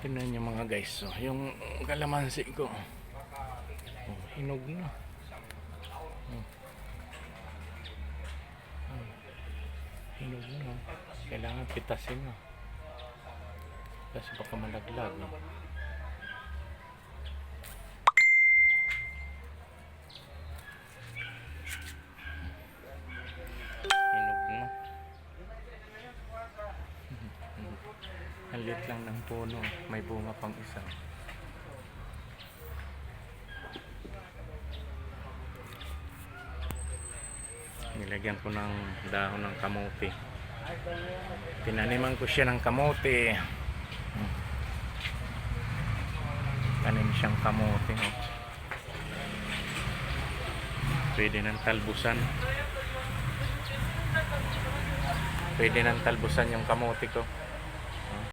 Tingnan nyo mga guys, so, yung kalamansi ko, hinog na. Hinog na. Kailangan pitasin na. Kasi baka malaglag. Hinog na. Ang liit lang ng puno. May bunga pang isa. Nilagyan ko ng dahon ng kamote. Tinaniman ko siya ng kamote. Tanim siyang kamote. Pwede ng talbusan. Pwede ng talbusan yung kamote ko.